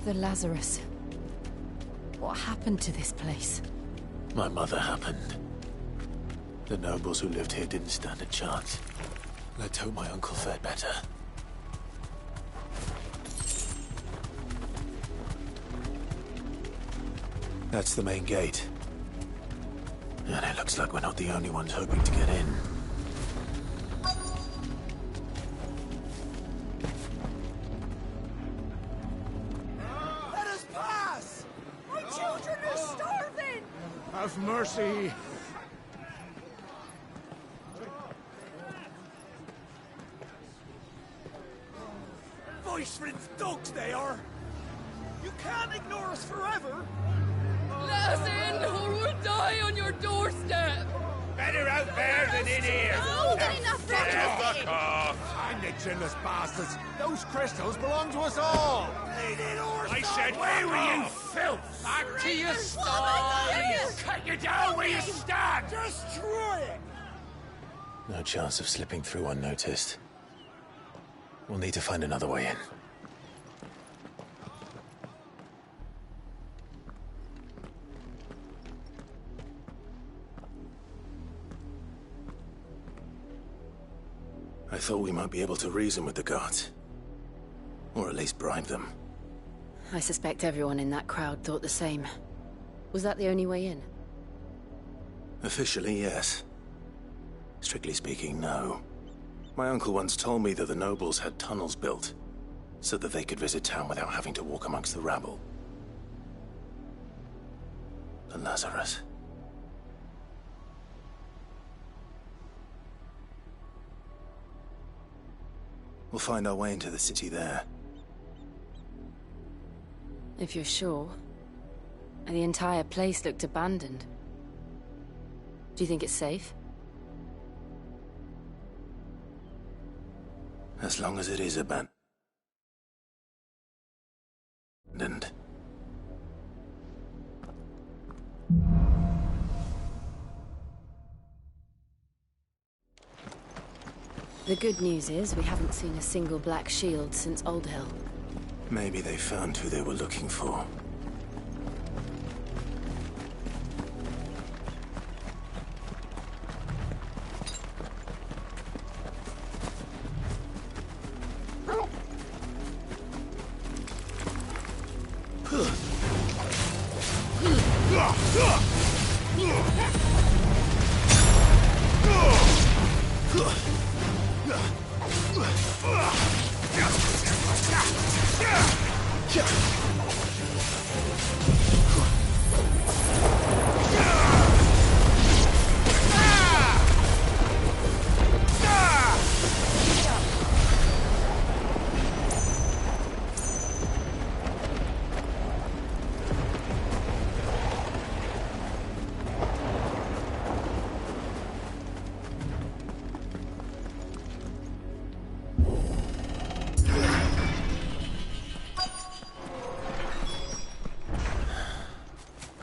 [SPEAKER 5] The Lazarus. What happened to this place?
[SPEAKER 1] My mother happened. The nobles who lived here didn't stand a chance. Let's hope my uncle fared better. That's the main gate. And it looks like we're not the only ones hoping to get in.
[SPEAKER 4] Let us pass! My children are starving!
[SPEAKER 17] Have mercy!
[SPEAKER 4] Voice-rinsed dogs they are! You can't ignore us forever!
[SPEAKER 10] Let us in, or we'll die on your doorstep!
[SPEAKER 15] Better out there than in here!
[SPEAKER 8] Oh, get enough for
[SPEAKER 15] Fuck off!
[SPEAKER 17] Hang the chinless bastards! Those crystals belong to us all!
[SPEAKER 15] I said, where were you, filth?
[SPEAKER 4] Back to your
[SPEAKER 8] sties!
[SPEAKER 15] Cut you down where you stand!
[SPEAKER 4] Destroy it!
[SPEAKER 1] No chance of slipping through unnoticed. We'll need to find another way in. I thought we might be able to reason with the guards. Or at least bribe them.
[SPEAKER 5] I suspect everyone in that crowd thought the same. Was that the only way in?
[SPEAKER 1] Officially, yes. Strictly speaking, no. My uncle once told me that the nobles had tunnels built, so that they could visit town without having to walk amongst the rabble. The Lazarus. We'll find our way into the city there.
[SPEAKER 5] If you're sure. The entire place looked abandoned. Do you think it's safe?
[SPEAKER 1] As long as it is abandoned.
[SPEAKER 5] The good news is we haven't seen a single black shield since Old Hill.
[SPEAKER 1] Maybe they found who they were looking for.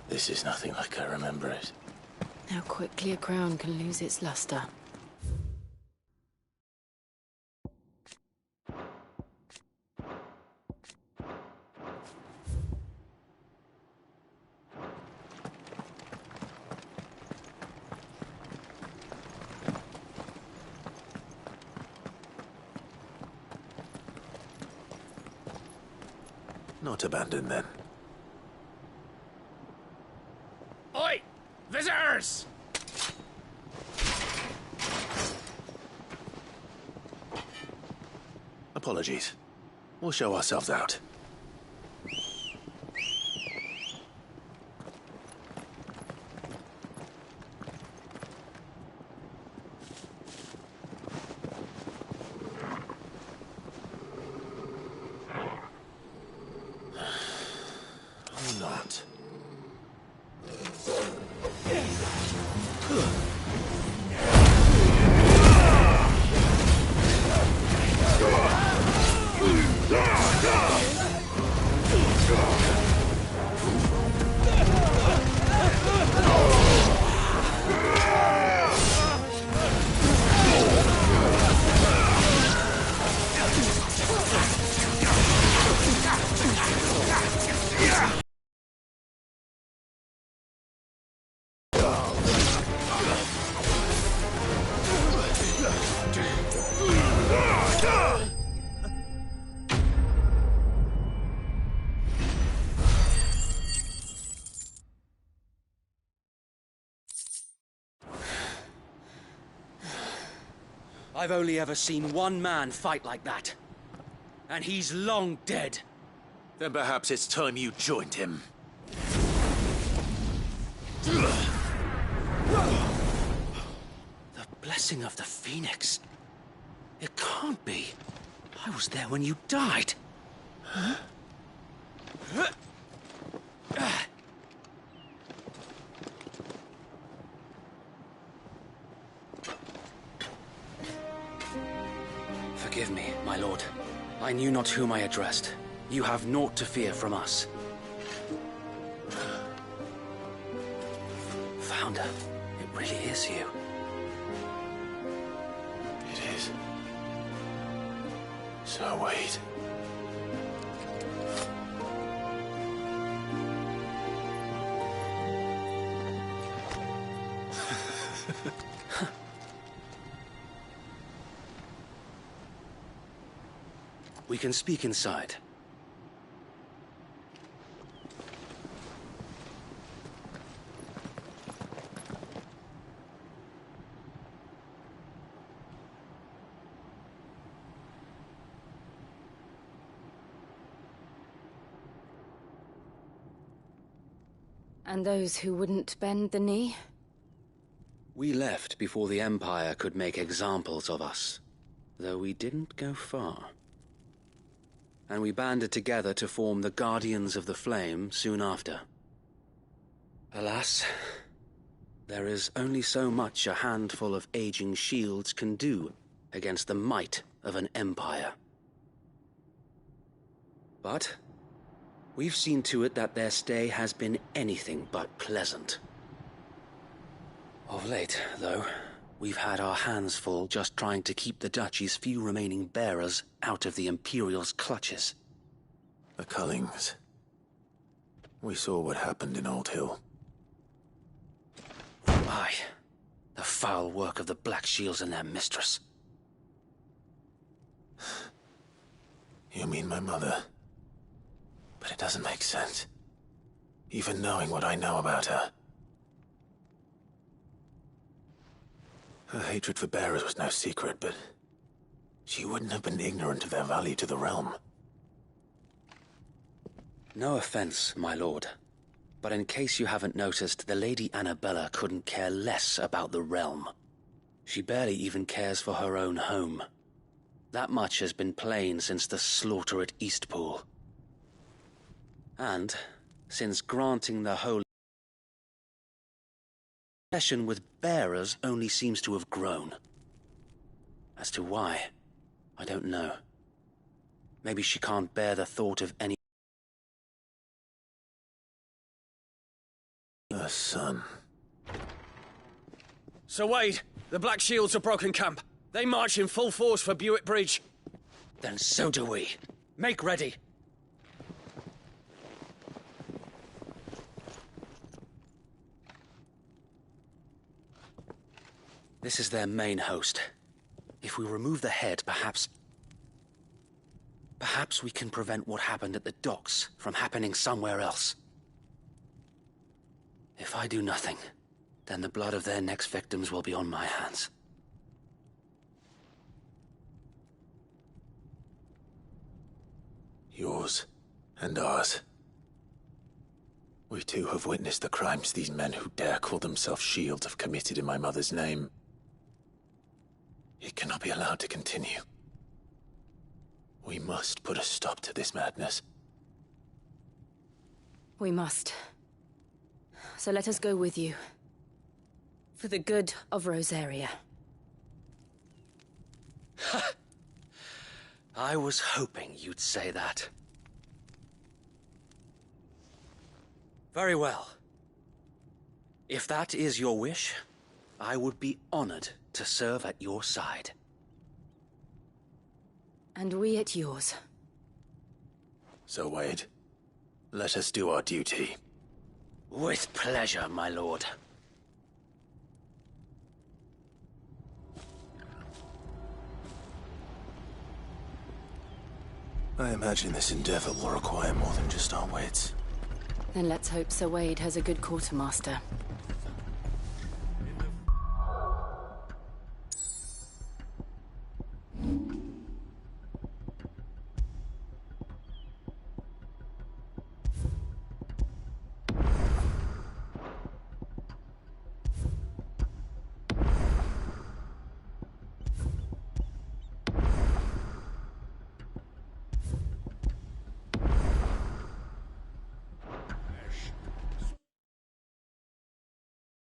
[SPEAKER 1] This is nothing like I remember it.
[SPEAKER 5] How quickly a crown can lose its luster.
[SPEAKER 1] Not abandoned then.
[SPEAKER 15] Oi! Visitors!
[SPEAKER 1] Apologies. We'll show ourselves out. Or not.
[SPEAKER 21] I've only ever seen one man fight like that. And he's long dead.
[SPEAKER 1] Then perhaps it's time you joined him.
[SPEAKER 21] The blessing of the Phoenix. It can't be. I was there when you died. Huh? Forgive me, my lord. I knew not whom I addressed. You have naught to fear from us. Founder, it really is you.
[SPEAKER 1] It is. So wait.
[SPEAKER 21] We can speak inside.
[SPEAKER 5] And those who wouldn't bend the knee?
[SPEAKER 21] We left before the Empire could make examples of us, though we didn't go far. And we banded together to form the Guardians of the Flame soon after. Alas, there is only so much a handful of aging shields can do against the might of an empire. But we've seen to it that their stay has been anything but pleasant. Of late, though, we've had our hands full just trying to keep the Duchy's few remaining bearers out of the Imperial's clutches.
[SPEAKER 1] The Cullings. We saw what happened in Old Hill.
[SPEAKER 21] Aye. The foul work of the Black Shields and their mistress.
[SPEAKER 1] You mean my mother? But it doesn't make sense. Even knowing what I know about her. Her hatred for bearers was no secret, but she wouldn't have been ignorant of their value to the realm.
[SPEAKER 21] No offense, my lord, but in case you haven't noticed, the Lady Annabella couldn't care less about the realm. She barely even cares for her own home. That much has been plain since the slaughter at Eastpool. And since granting the Holy obsession with bearers only seems to have grown. As to why, I don't know. Maybe she can't bear the thought of any...
[SPEAKER 1] Her son.
[SPEAKER 21] Sir Wade, the Black Shields have broken camp. They march in full force for Buick Bridge. Then so do we. Make ready. This is their main host. If we remove the head, perhaps we can prevent what happened at the docks from happening somewhere else. If I do nothing, then the blood of their next victims will be on my hands.
[SPEAKER 1] Yours and ours. We too have witnessed the crimes these men who dare call themselves shields have committed in my mother's name. It cannot be allowed to continue. We must put a stop to this madness.
[SPEAKER 5] We must. So let us go with you. For the good of Rosaria.
[SPEAKER 21] I was hoping you'd say that. Very well. If that is your wish, I would be honored to serve at your side.
[SPEAKER 5] And we at yours.
[SPEAKER 1] So, Wade, let us do our duty.
[SPEAKER 21] With pleasure, my lord.
[SPEAKER 1] I imagine this endeavor will require more than just our wits.
[SPEAKER 5] Then let's hope Sir Wade has a good quartermaster.